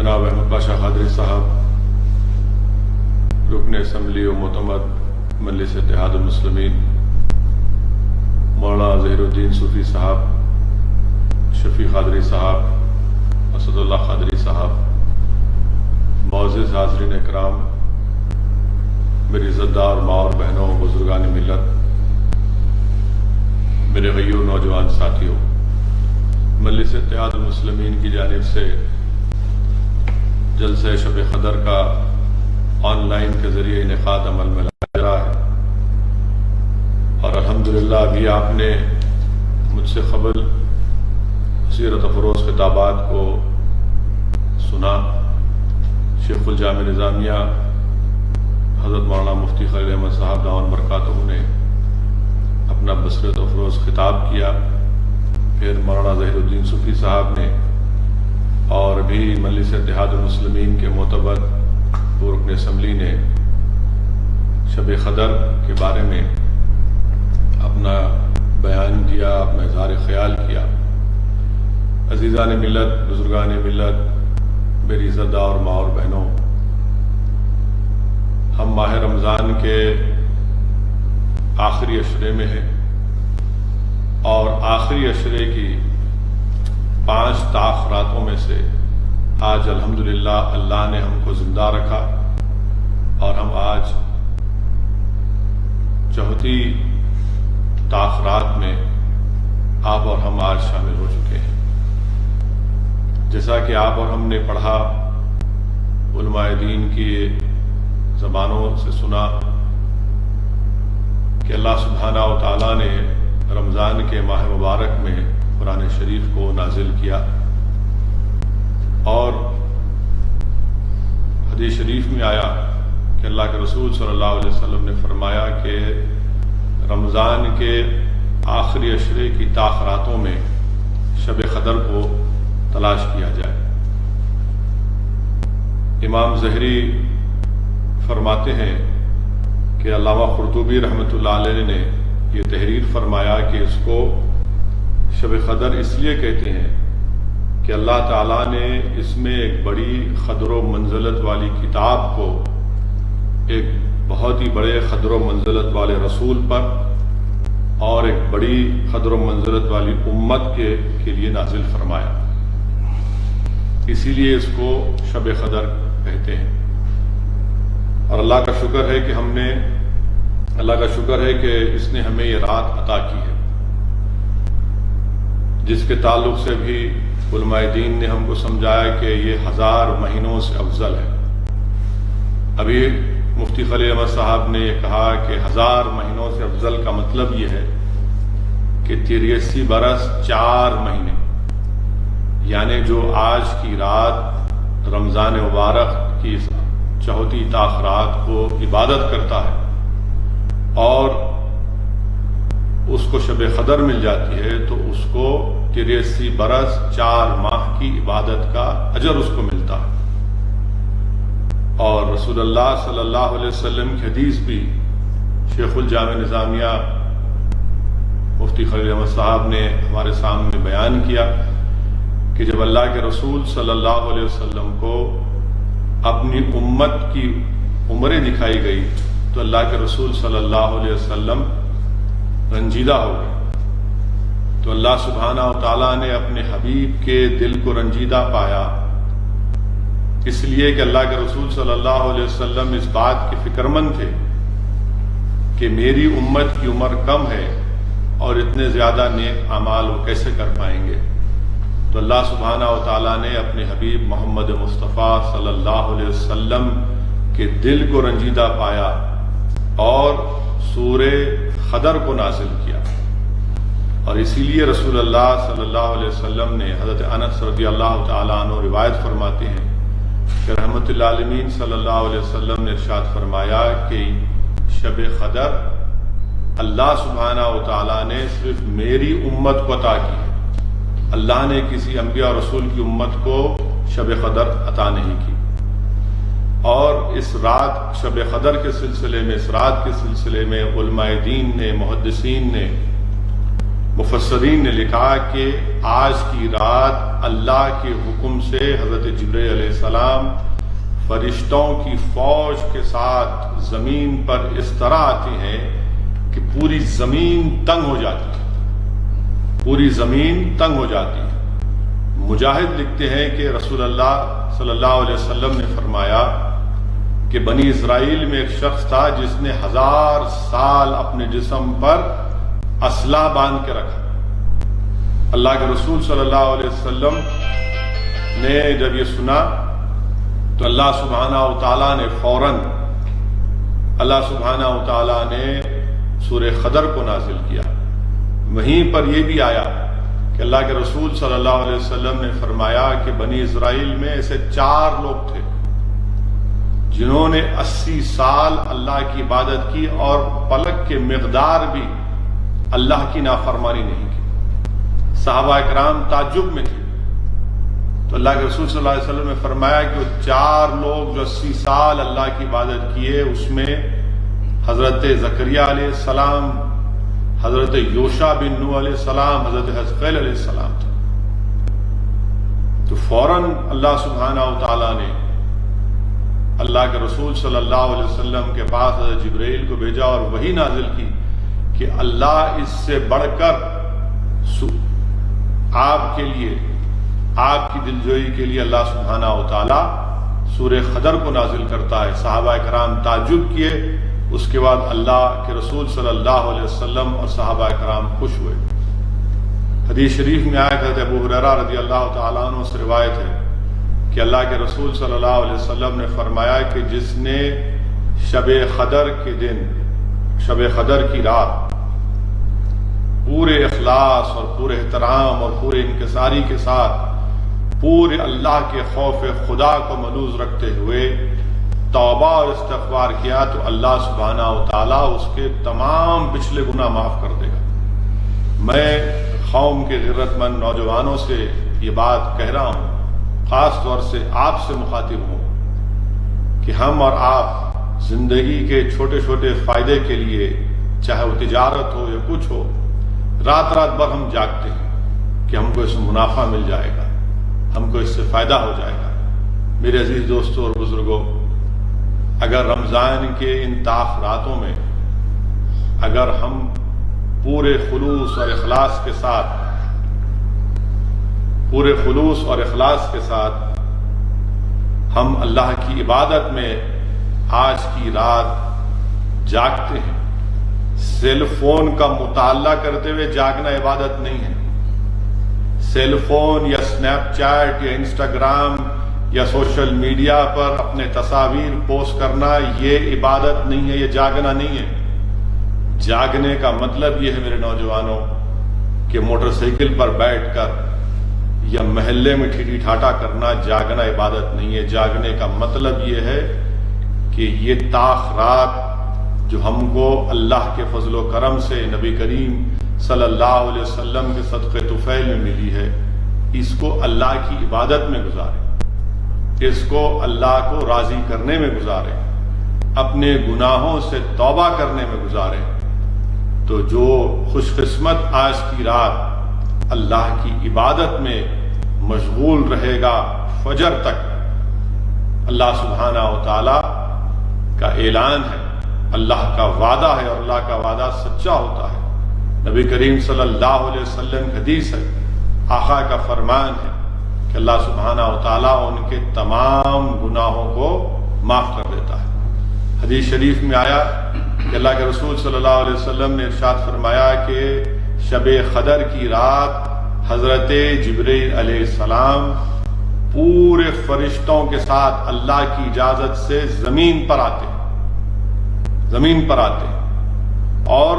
جناب احمد پاشا قادری صاحب رکن اسمبلی و معتمد مجلس اتحاد المسلمین، مولانا ظہیر الدین صوفی صاحب، شفیع قادری صاحب، اسد اللہ قادری صاحب، معزز حاضرین اکرام، میری عزتدار ماں اور بہنوں، بزرگان ملت، میرے غیور نوجوان ساتھیوں، مجلس اتحاد المسلمین کی جانب سے جلسہ شب قدر کا آن لائن کے ذریعے انعقاد عمل میں لایا جا رہا ہے، اور الحمدللہ ابھی آپ نے مجھ سے قبل سیرت افروز خطابات کو سنا۔ شیخ الجامع نظامیہ حضرت مولانا مفتی خلیل احمد صاحب دامت برکاتہ نے اپنا بصیرت افروز خطاب کیا، پھر مولانا ظہیر الدین صوفی صاحب نے، اور ابھی مجلس اتحاد المسلمین کے معتبر رکن اسمبلی نے شب قدر کے بارے میں اپنا بیان دیا، اپنا اظہار خیال کیا۔ عزیزان ملت، بزرگان ملت، میری عزتدار ماں اور بہنوں، ہم ماہ رمضان کے آخری عشرے میں ہیں، اور آخری عشرے کی 5 طاق راتوں میں سے آج الحمدللہ اللہ نے ہم کو زندہ رکھا، اور ہم آج 4 طاق رات میں آپ اور ہم آج شامل ہو چکے ہیں۔ جیسا کہ آپ اور ہم نے پڑھا، علماء دین کی زبانوں سے سنا کہ اللہ سبحانہ و تعالیٰ نے رمضان کے ماہ مبارک میں قرآن شریف کو نازل کیا، اور حدیث شریف میں آیا کہ اللہ کے رسول صلی اللہ علیہ وسلم نے فرمایا کہ رمضان کے آخری عشرے کی طاق راتوں میں شب قدر کو تلاش کیا جائے۔ امام ظہری فرماتے ہیں کہ علامہ قرطبی رحمۃ اللہ علیہ نے یہ تحریر فرمایا کہ اس کو شب قدر اس لیے کہتے ہیں کہ اللہ تعالیٰ نے اس میں ایک بڑی قدر و منزلت والی کتاب کو ایک بہت ہی بڑے قدر و منزلت والے رسول پر اور ایک بڑی قدر و منزلت والی امت کے لیے نازل فرمایا، اسی لیے اس کو شب قدر کہتے ہیں۔ اور اللہ کا شکر ہے کہ اس نے ہمیں یہ رات عطا کی ہے، جس کے تعلق سے بھی علماء دین نے ہم کو سمجھایا کہ یہ 1000 مہینوں سے افضل ہے۔ ابھی مفتی خلیل احمد صاحب نے یہ کہا کہ 1000 مہینوں سے افضل کا مطلب یہ ہے کہ 83 برس 4 مہینے، یعنی جو آج کی رات رمضان مبارک کی 4 طاق رات کو عبادت کرتا ہے اور اس کو شب قدر مل جاتی ہے، تو اس کو 83 برس 4 ماہ کی عبادت کا اجر اس کو ملتا ہے۔ اور رسول اللہ صلی اللہ علیہ وسلم کی حدیث بھی شیخ الجامع نظامیہ مفتی خلیل احمد صاحب نے ہمارے سامنے بیان کیا کہ جب اللہ کے رسول صلی اللہ علیہ وسلم کو اپنی امت کی عمریں دکھائی گئی تو اللہ کے رسول صلی اللہ علیہ وسلم رنجیدہ ہو گئے، تو اللہ سبحانہ و تعالیٰ نے اپنے حبیب کے دل کو رنجیدہ پایا، اس لیے کہ اللہ کے رسول صلی اللہ علیہ وسلم اس بات کے فکر مند تھے کہ میری امت کی عمر کم ہے اور اتنے زیادہ نیک اعمال وہ کیسے کر پائیں گے۔ تو اللہ سبحانہ و تعالیٰ نے اپنے حبیب محمد مصطفیٰ صلی اللہ علیہ وسلم کے دل کو رنجیدہ پایا اور سورہ قدر کو نازل کیا، اور اسی لیے رسول اللہ صلی اللہ علیہ وسلم نے حضرت انس رضی اللہ تعالیٰ عنہ روایت فرماتے ہیں کہ رحمت العالمین صلی اللہ علیہ وسلم نے ارشاد فرمایا کہ شب قدر اللہ سبحانہ و تعالیٰ نے صرف میری امت کو عطا کی ہے، اللہ نے کسی انبیاء اور رسول کی امت کو شب قدر عطا نہیں کی۔ اور اس رات شب قدر کے سلسلے میں، اس رات کے سلسلے میں علماء دین نے، محدثین نے مفسرین نے لکھا کہ آج کی رات اللہ کے حکم سے حضرت جبرائیل علیہ السلام فرشتوں کی فوج کے ساتھ زمین پر اس طرح آتے ہیں کہ پوری زمین تنگ ہو جاتی ہے، پوری زمین تنگ ہو جاتی ہے۔ مجاہد لکھتے ہیں کہ رسول اللہ صلی اللہ علیہ وسلم نے فرمایا کہ بنی اسرائیل میں ایک شخص تھا جس نے 1000 سال اپنے جسم پر اسلحہ باندھ کے رکھا۔ اللہ کے رسول صلی اللہ علیہ وسلم نے جب یہ سنا تو اللہ سبحانہ و تعالیٰ نے اللہ سبحانہ و تعالیٰ نے سورہ قدر کو نازل کیا۔ وہیں پر یہ بھی آیا کہ اللہ کے رسول صلی اللہ علیہ وسلم نے فرمایا کہ بنی اسرائیل میں ایسے 4 لوگ تھے جنہوں نے 80 سال اللہ کی عبادت کی اور پلک کے مقدار بھی اللہ کی نافرمانی نہیں کی۔ صحابہ اکرام تعجب میں تھے، تو اللہ کے رسول صلی اللہ علیہ وسلم نے فرمایا کہ وہ 4 لوگ جو 80 سال اللہ کی عبادت کیے، اس میں حضرت زکریا علیہ السلام، حضرت یوشع بن نوح علیہ السلام، حضرت حزقیل علیہ السلام تھے۔ تو فوراً اللہ سبحانہ و تعالیٰ نے اللہ کے رسول صلی اللہ علیہ وسلم کے پاس حضرت جبرائیل کو بھیجا اور وحی نازل کی کہ اللہ اس سے بڑھ کر آپ کے لیے، آپ کی دلجوئی کے لیے اللہ سبحانہ و تعالیٰ سورہ قدر کو نازل کرتا ہے۔ صحابہ کرام تعجب کیے، اس کے بعد اللہ کے رسول صلی اللہ علیہ وسلم اور صحابہ کرام خوش ہوئے۔ حدیث شریف میں آیا کہ ابو ہریرہ رضی اللہ تعالیٰ عنہ سے روایت ہے کہ اللہ کے رسول صلی اللہ علیہ وسلم نے فرمایا کہ جس نے شب قدر کے دن، شب قدر کی رات پورے اخلاص اور پورے احترام اور پورے انکساری کے ساتھ پورے اللہ کے خوف خدا کو ملوز رکھتے ہوئے توبہ اور استغفار کیا تو اللہ سبحانہ و تعالیٰ اس کے تمام پچھلے گناہ معاف کر دے گا۔ میں قوم کے غیرت مند نوجوانوں سے یہ بات کہہ رہا ہوں، خاص طور سے آپ سے مخاطب ہوں کہ ہم اور آپ زندگی کے چھوٹے چھوٹے فائدے کے لیے، چاہے وہ تجارت ہو یا کچھ ہو، رات رات بھر ہم جاگتے ہیں کہ ہم کو اس میں منافع مل جائے گا، ہم کو اس سے فائدہ ہو جائے گا۔ میرے عزیز دوستوں اور بزرگوں، اگر رمضان کے ان تاخراتوں میں اگر ہم پورے خلوص اور اخلاص کے ساتھ ہم اللہ کی عبادت میں آج کی رات جاگتے ہیں، سیل فون کا مطالعہ کرتے ہوئے جاگنا عبادت نہیں ہے۔ سیل فون یا اسنیپ چیٹ یا انسٹاگرام یا سوشل میڈیا پر اپنے تصاویر پوسٹ کرنا یہ عبادت نہیں ہے، یہ جاگنا نہیں ہے۔ جاگنے کا مطلب یہ ہے میرے نوجوانوں کہ موٹر سائیکل پر بیٹھ کر یا محلے میں ٹھیٹھی ٹھاٹا کرنا جاگنا عبادت نہیں ہے۔ جاگنے کا مطلب یہ ہے کہ یہ تاخرات جو ہم کو اللہ کے فضل و کرم سے نبی کریم صلی اللہ علیہ وسلم کے صدقے طفیل میں ملی ہے، اس کو اللہ کی عبادت میں گزارے، اس کو اللہ کو راضی کرنے میں گزارے، اپنے گناہوں سے توبہ کرنے میں گزارے۔ تو جو خوش قسمت آج کی رات اللہ کی عبادت میں مشغول رہے گا فجر تک، اللہ سبحانہ و تعالی کا اعلان ہے، اللہ کا وعدہ ہے، اور اللہ کا وعدہ سچا ہوتا ہے۔ نبی کریم صلی اللہ علیہ وسلم کی حدیث ہے، آقا کا فرمان ہے کہ اللہ سبحانہ و تعالیٰ ان کے تمام گناہوں کو معاف کر دیتا ہے۔ حدیث شریف میں آیا کہ اللہ کے رسول صلی اللہ علیہ وسلم نے ارشاد فرمایا کہ شب قدر کی رات حضرت جبرائیل علیہ السلام پورے فرشتوں کے ساتھ اللہ کی اجازت سے زمین پر آتے اور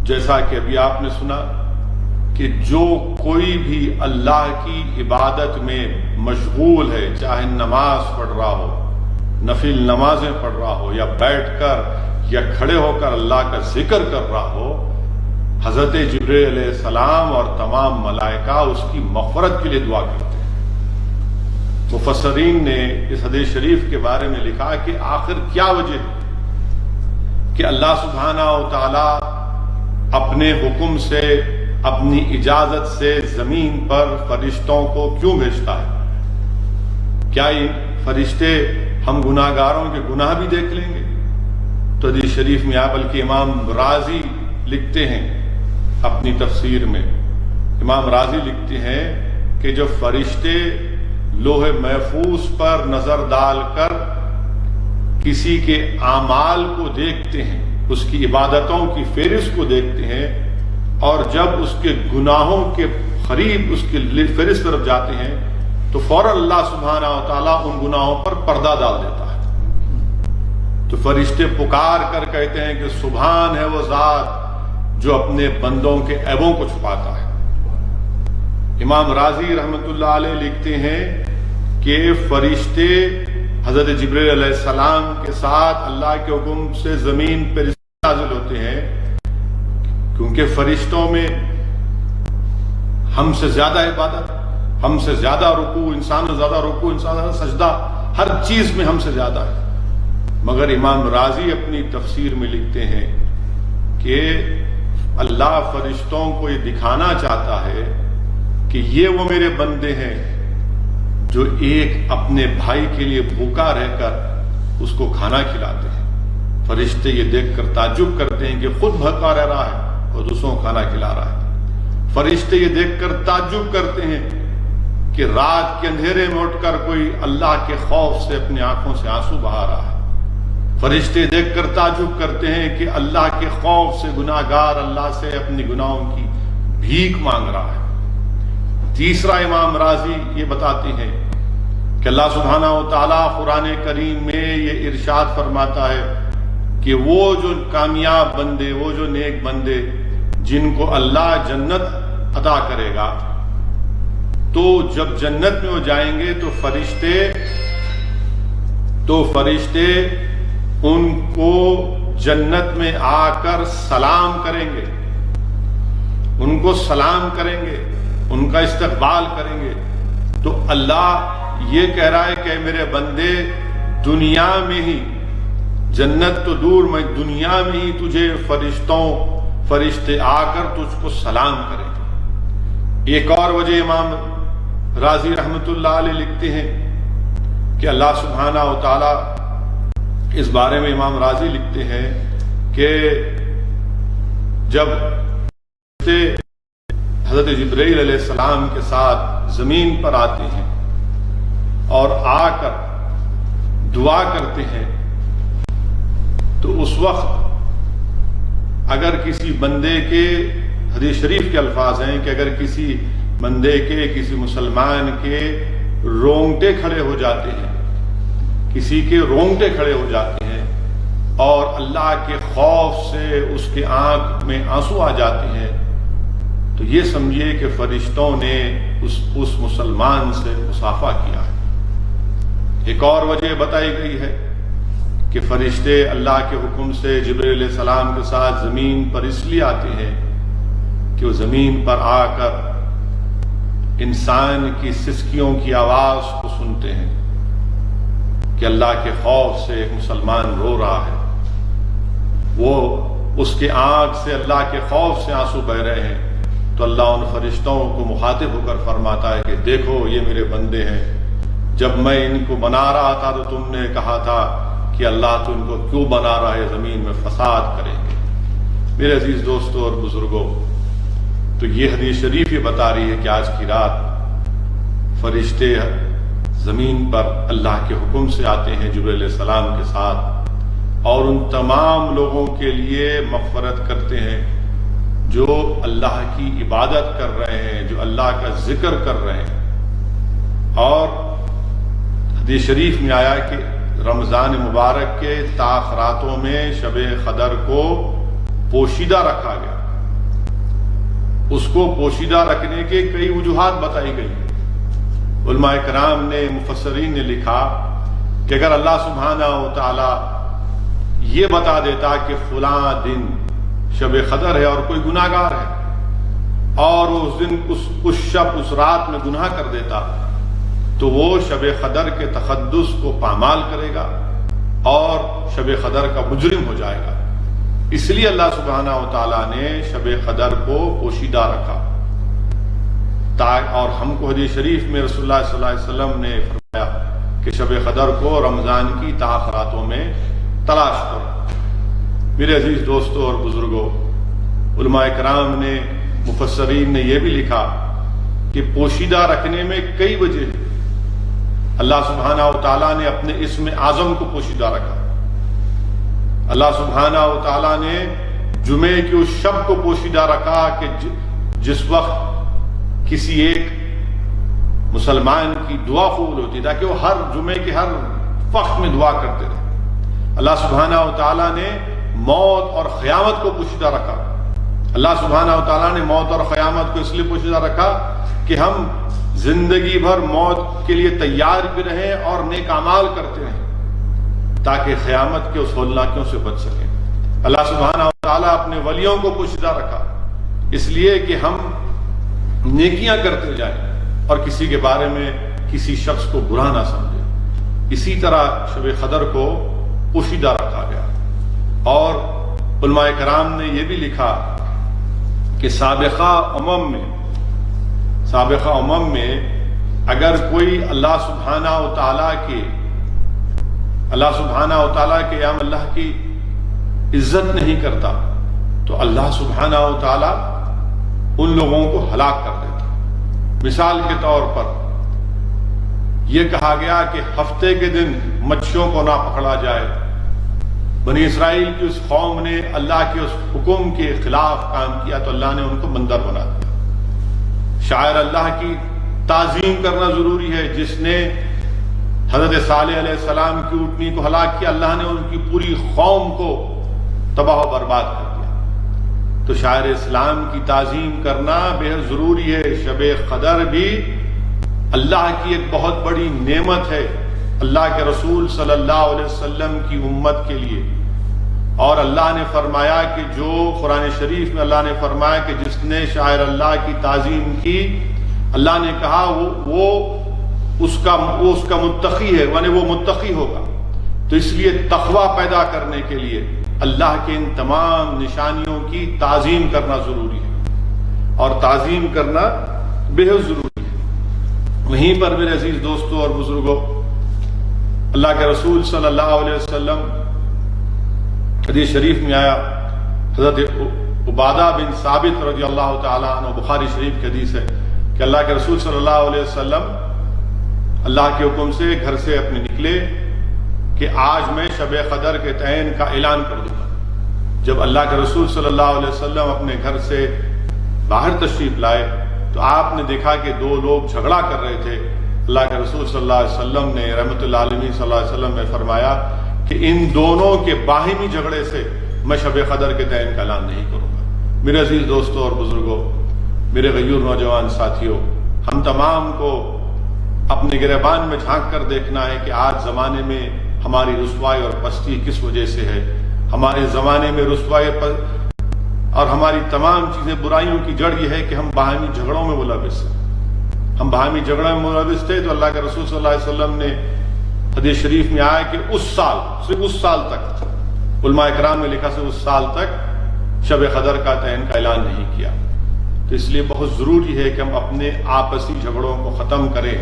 جیسا کہ ابھی آپ نے سنا کہ جو کوئی بھی اللہ کی عبادت میں مشغول ہے، چاہے نماز پڑھ رہا ہو، نفل نمازیں پڑھ رہا ہو، یا بیٹھ کر یا کھڑے ہو کر اللہ کا ذکر کر رہا ہو، حضرت جبرائیل علیہ السلام اور تمام ملائکہ اس کی مغفرت کے لیے دعا کرتے ہیں۔ مفسرین نے اس حدیث شریف کے بارے میں لکھا کہ آخر کیا وجہ ہے کہ اللہ سبحانہ و تعالی اپنے حکم سے اپنی اجازت سے زمین پر فرشتوں کو کیوں بھیجتا ہے؟ کیا یہ فرشتے ہم گناہ گاروں کے گناہ بھی دیکھ لیں گے؟ تو حدیث شریف میں بلکہ امام رازی لکھتے ہیں اپنی تفسیر میں، امام رازی لکھتے ہیں کہ جب فرشتے لوح محفوظ پر نظر ڈال کر کسی کے اعمال کو دیکھتے ہیں، اس کی عبادتوں کی فہرست کو دیکھتے ہیں، اور جب اس کے گناہوں کے قریب اس کی فہرست طرف جاتے ہیں تو فوراً اللہ سبحانہ و تعالیٰ ان گناہوں پر پردہ ڈال دیتا ہے۔ تو فرشتے پکار کر کہتے ہیں کہ سبحان ہے وہ ذات جو اپنے بندوں کے عیبوں کو چھپاتا ہے۔ امام رازی رحمۃ اللہ علیہ لکھتے ہیں کہ فرشتے حضرت جبریل علیہ السلام کے ساتھ اللہ کے حکم سے زمین پر نازل ہوتے ہیں، کیونکہ فرشتوں میں ہم سے زیادہ عبادت، ہم سے زیادہ رکوع، انسان سے زیادہ رکوع، انسان سے زیادہ سجدہ، ہر چیز میں ہم سے زیادہ ہے۔ مگر امام رازی اپنی تفسیر میں لکھتے ہیں کہ اللہ فرشتوں کو یہ دکھانا چاہتا ہے کہ یہ وہ میرے بندے ہیں جو ایک اپنے بھائی کے لیے بھوکا رہ کر اس کو کھانا کھلاتے ہیں۔ فرشتے یہ دیکھ کر تعجب کرتے ہیں کہ خود بھوکا رہ رہا ہے اور دوسروں کو کھانا کھلا رہا ہے۔ فرشتے یہ دیکھ کر تعجب کرتے ہیں کہ رات کے اندھیرے میں اٹھ کر کوئی اللہ کے خوف سے اپنی آنکھوں سے آنسو بہا رہا ہے۔ فرشتے دیکھ کر تعجب کرتے ہیں کہ اللہ کے خوف سے گناہ گار اللہ سے اپنی گناہوں کی بھیک مانگ رہا ہے۔ تیسرا امام رازی یہ بتاتے ہیں کہ اللہ سبحانہ و تعالیٰ قرآن کریم میں یہ ارشاد فرماتا ہے کہ وہ جو کامیاب بندے، وہ جو نیک بندے جن کو اللہ جنت عطا کرے گا، تو جب جنت میں وہ جائیں گے تو فرشتے ان کو جنت میں آ کر سلام کریں گے، ان کو سلام کریں گے، ان کا استقبال کریں گے۔ تو اللہ یہ کہہ رہا ہے کہ میرے بندے دنیا میں ہی، جنت تو دور، میں دنیا میں ہی تجھے فرشتے آ کر تجھ کو سلام کریں گے۔ ایک اور وجہ امام رازی رحمۃ اللہ علیہ لکھتے ہیں کہ اللہ سبحانہ و تعالی اس بارے میں امام رازی لکھتے ہیں کہ جب حضرت جبرائیل علیہ السلام کے ساتھ زمین پر آتے ہیں اور آ کر دعا کرتے ہیں، تو اس وقت اگر کسی بندے کے، حدیث شریف کے الفاظ ہیں کہ اگر کسی بندے کے، کسی مسلمان کے رونگٹے کھڑے ہو جاتے ہیں، کسی کے رونگٹے کھڑے ہو جاتے ہیں اور اللہ کے خوف سے اس کے آنکھ میں آنسو آ جاتے ہیں، تو یہ سمجھیے کہ فرشتوں نے اس مسلمان سے مصافحہ کیا ہے۔ ایک اور وجہ بتائی گئی ہے کہ فرشتے اللہ کے حکم سے جبرائیل علیہ السلام کے ساتھ زمین پر اس لیے آتے ہیں کہ وہ زمین پر آ کر انسان کی سسکیوں کی آواز کو سنتے ہیں کہ اللہ کے خوف سے ایک مسلمان رو رہا ہے، وہ اس کے آنکھ سے اللہ کے خوف سے آنسو بہ رہے ہیں، تو اللہ ان فرشتوں کو مخاطب ہو کر فرماتا ہے کہ دیکھو یہ میرے بندے ہیں، جب میں ان کو بنا رہا تھا تو تم نے کہا تھا کہ اللہ تو ان کو کیوں بنا رہا ہے، زمین میں فساد کریں گے۔ میرے عزیز دوستوں اور بزرگوں، تو یہ حدیث شریف یہ بتا رہی ہے کہ آج کی رات فرشتے زمین پر اللہ کے حکم سے آتے ہیں جبرائیل علیہ السلام کے ساتھ، اور ان تمام لوگوں کے لیے مغفرت کرتے ہیں جو اللہ کی عبادت کر رہے ہیں، جو اللہ کا ذکر کر رہے ہیں۔ اور حدیث شریف میں آیا کہ رمضان مبارک کے تاخراتوں میں شب قدر کو پوشیدہ رکھا گیا۔ اس کو پوشیدہ رکھنے کے کئی وجوہات بتائی گئی۔ علماء کرام نے، مفسرین نے لکھا کہ اگر اللہ سبحانہ و تعالی یہ بتا دیتا کہ فلاں دن شب قدر ہے اور کوئی گناہ گار ہے اور اس دن اس رات میں گناہ کر دیتا، تو وہ شب قدر کے تقدس کو پامال کرے گا اور شب قدر کا مجرم ہو جائے گا۔ اس لیے اللہ سبحانہ و تعالیٰ نے شب قدر کو پوشیدہ رکھا، اور ہم کو حدیث شریف میں رسول اللہ صلی اللہ علیہ وسلم نے فرمایا کہ شب قدر کو رمضان کی تاخراتوں میں تلاش کرو۔ میرے عزیز دوستوں اور بزرگوں، علماء کرام نے، مفسرین نے یہ بھی لکھا کہ پوشیدہ رکھنے میں کئی وجہ ہیں۔ اللہ سبحانہ و تعالیٰ نے اپنے اسم اعظم کو پوشیدہ رکھا، اللہ سبحانہ و تعالیٰ نے جمعے کی اس شب کو پوشیدہ رکھا کہ جس وقت کسی ایک مسلمان کی دعا قبول ہوتی، تاکہ وہ ہر جمعے کے ہر وقت میں دعا کرتے رہے۔ اللہ سبحانہ و تعالیٰ نے موت اور قیامت کو پوشیدہ رکھا، اللہ سبحانہ و تعالیٰ نے موت اور قیامت کو اس لیے پوشیدہ رکھا کہ ہم زندگی بھر موت کے لیے تیار بھی رہیں اور نیک اعمال کرتے رہیں، تاکہ قیامت کے اس ہولناکیوں سے بچ سکیں۔ اللہ سبحانہ و تعالیٰ اپنے ولیوں کو پوشیدہ رکھا اس لیے کہ ہم نیکیاں کرتے جائیں اور کسی کے بارے میں کسی شخص کو برا نہ سمجھے۔ اسی طرح شب قدر کو پوشیدہ رکھا گیا۔ اور علماء کرام نے یہ بھی لکھا کہ سابقہ امم میں اگر کوئی اللہ سبحانہ و تعالیٰ کے یا اللہ کی عزت نہیں کرتا تو اللہ سبحانہ و تعالیٰ ان لوگوں کو ہلاک کر دیتا۔ مثال کے طور پر یہ کہا گیا کہ ہفتے کے دن مچھیوں کو نہ پکڑا جائے۔ بنی اسرائیل کی اس قوم نے اللہ کے اس حکم کے خلاف کام کیا تو اللہ نے ان کو بندر بنا دیا۔ شاعر اللہ کی تعظیم کرنا ضروری ہے۔ جس نے حضرت صالح علیہ السلام کی اونٹنی کو ہلاک کیا، اللہ نے ان کی پوری قوم کو تباہ و برباد کر دیا۔ تو شاعر اسلام کی تعظیم کرنا بے حد ضروری ہے۔ شب قدر بھی اللہ کی ایک بہت بڑی نعمت ہے اللہ کے رسول صلی اللہ علیہ وسلم کی امت کے لیے۔ اور اللہ نے فرمایا کہ جو قرآن شریف میں اللہ نے فرمایا کہ جس نے شاعر اللہ کی تعظیم کی، اللہ نے کہا وہ اس کا متقی ہے، یعنی وہ متقی ہوگا۔ تو اس لیے تقوی پیدا کرنے کے لیے اللہ کے ان تمام نشانیوں کی تعظیم کرنا ضروری ہے، اور تعظیم کرنا بے حد ضروری ہے۔ وہیں پر میرے عزیز دوستوں اور بزرگوں، اللہ کے رسول صلی اللہ علیہ وسلم، حدیث شریف میں آیا، حضرت عبادہ بن ثابت رضی اللہ تعالیٰ عنہ، بخاری شریف کی حدیث ہے کہ اللہ کے رسول صلی اللہ علیہ وسلم اللہ کے حکم سے گھر سے اپنے نکلے کہ آج میں شب قدر کے تعین کا اعلان کر دوں گا۔ جب اللہ کے رسول صلی اللہ علیہ وسلم اپنے گھر سے باہر تشریف لائے تو آپ نے دیکھا کہ دو لوگ جھگڑا کر رہے تھے۔ اللہ کے رسول صلی اللہ علیہ وسلم نے رحمت اللہ علیہ صلی اللہ علیہ وسلم نے فرمایا کہ ان دونوں کے باہمی جھگڑے سے میں شب قدر کے تعین کا اعلان نہیں کروں گا۔ میرے عزیز دوستوں اور بزرگوں، میرے غیور نوجوان ساتھیوں، ہم تمام کو اپنے گریبان میں جھانک کر دیکھنا ہے کہ آج زمانے میں ہماری رسوائی اور پستی کس وجہ سے ہے۔ ہمارے زمانے میں رسوائی اور ہماری تمام چیزیں برائیوں کی جڑ یہ ہے کہ ہم باہمی جھگڑوں میں ملوث ہیں۔ ہم باہمی جھگڑوں میں ملوث تھے تو اللہ کے رسول صلی اللہ علیہ وسلم نے حدیث شریف میں آیا کہ صرف اس سال تک، علماء کرام نے لکھا صرف اس سال تک شب قدر کا تعین کا اعلان نہیں کیا۔ تو اس لیے بہت ضروری ہے کہ ہم اپنے آپسی جھگڑوں کو ختم کریں،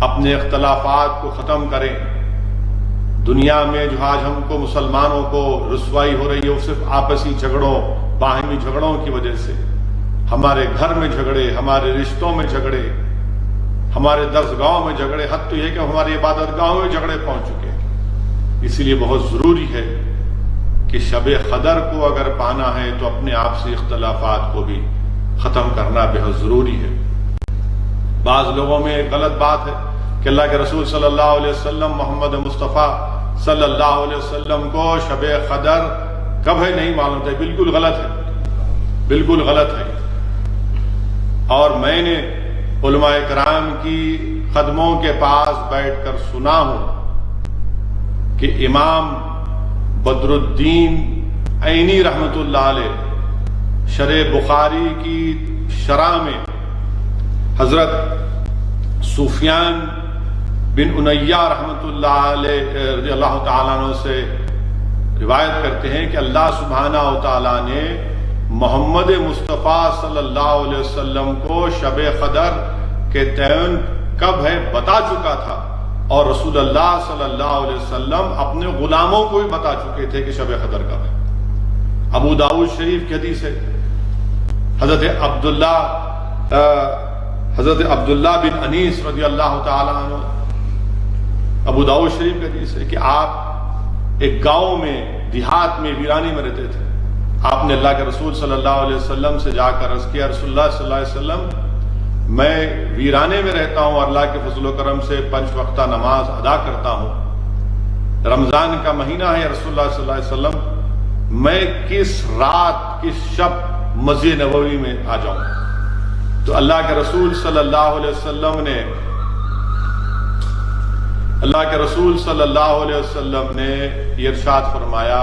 اپنے اختلافات کو ختم کریں۔ دنیا میں جو آج ہم کو مسلمانوں کو رسوائی ہو رہی ہے وہ صرف آپسی جھگڑوں، باہمی جھگڑوں کی وجہ سے۔ ہمارے گھر میں جھگڑے، ہمارے رشتوں میں جھگڑے، ہمارے درسگاہوں میں جھگڑے، حد تو یہ کہ ہماری عبادت گاہوں میں جھگڑے پہنچ چکے ہیں۔ اس لیے بہت ضروری ہے کہ شب قدر کو اگر پانا ہے تو اپنے آپسی اختلافات کو بھی ختم کرنا بہت ضروری ہے۔ بعض لوگوں میں ایک غلط بات ہے کہ اللہ کے رسول صلی اللہ علیہ وسلم، محمد مصطفیٰ صلی اللہ علیہ وسلم کو شب قدر کب ہے نہیں معلوم تھا۔ بالکل غلط ہے، بالکل غلط ہے۔ اور میں نے علماء کرام کی قدموں کے پاس بیٹھ کر سنا ہوں کہ امام بدر الدین عینی رحمت اللہ علیہ شرح بخاری کی شرح میں حضرت سفیان بن امیہ رحمت اللہ علیہ رضی اللہ تعالیٰ عنہ سے روایت کرتے ہیں کہ اللہ سبحانہ و تعالیٰ نے محمد مصطفیٰ صلی اللہ علیہ وسلم کو شب قدر کے تعین کب ہے بتا چکا تھا، اور رسول اللہ صلی اللہ علیہ وسلم اپنے غلاموں کو بھی بتا چکے تھے کہ شب قدر کب ہے۔ ابو داؤد شریف کی حدیث ہے، حضرت عبداللہ بن انیس رضی اللہ تعالی عنہ، ابو داؤد شریف کی حدیث ہے کہ آپ ایک گاؤں میں، دیہات میں، ویرانی میں رہتے تھے۔ آپ نے اللہ کے رسول صلی اللہ علیہ وسلم سے جا کر عرض کیا، رسول اللہ صلی اللہ علیہ وسلم، میں ویرانے میں رہتا ہوں، اللہ کے فضل و کرم سے 5 وقتہ نماز ادا کرتا ہوں، رمضان کا مہینہ ہے یا رسول اللہ صلی اللہ علیہ وسلم، میں کس رات کس شب مسجد نبوی میں آ جاؤں؟ تو اللہ کے رسول صلی اللہ علیہ وسلم نے یہ ارشاد فرمایا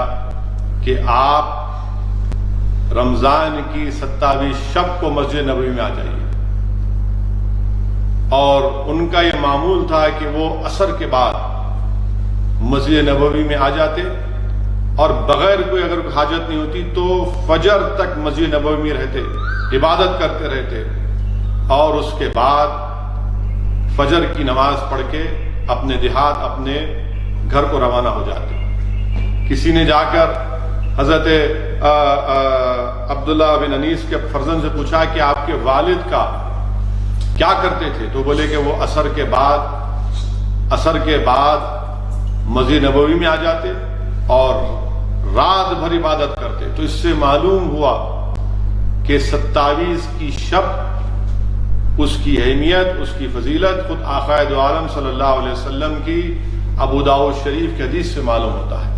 کہ آپ رمضان کی 27 شب کو مسجد نبوی میں آ جائیے۔ اور ان کا یہ معمول تھا کہ وہ عصر کے بعد مسجد نبوی میں آ جاتے، اور بغیر کوئی اگر حاجت نہیں ہوتی تو فجر تک مسجد نبوی میں رہتے، عبادت کرتے رہتے، اور اس کے بعد فجر کی نماز پڑھ کے اپنے دیہات، اپنے گھر کو روانہ ہو جاتے۔ کسی نے جا کر حضرت عبداللہ بن انیس کے فرزند سے پوچھا کہ آپ کے والد کا کیا کرتے تھے؟ تو بولے کہ وہ عصر کے بعد مسجد نبوی میں آ جاتے اور رات بھر عبادت کرتے۔ تو اس سے معلوم ہوا کہ 27 کی شب، اس کی اہمیت، اس کی فضیلت خود آقا دو عالم صلی اللہ علیہ وسلم کی ابو داؤد شریف کی حدیث سے معلوم ہوتا ہے۔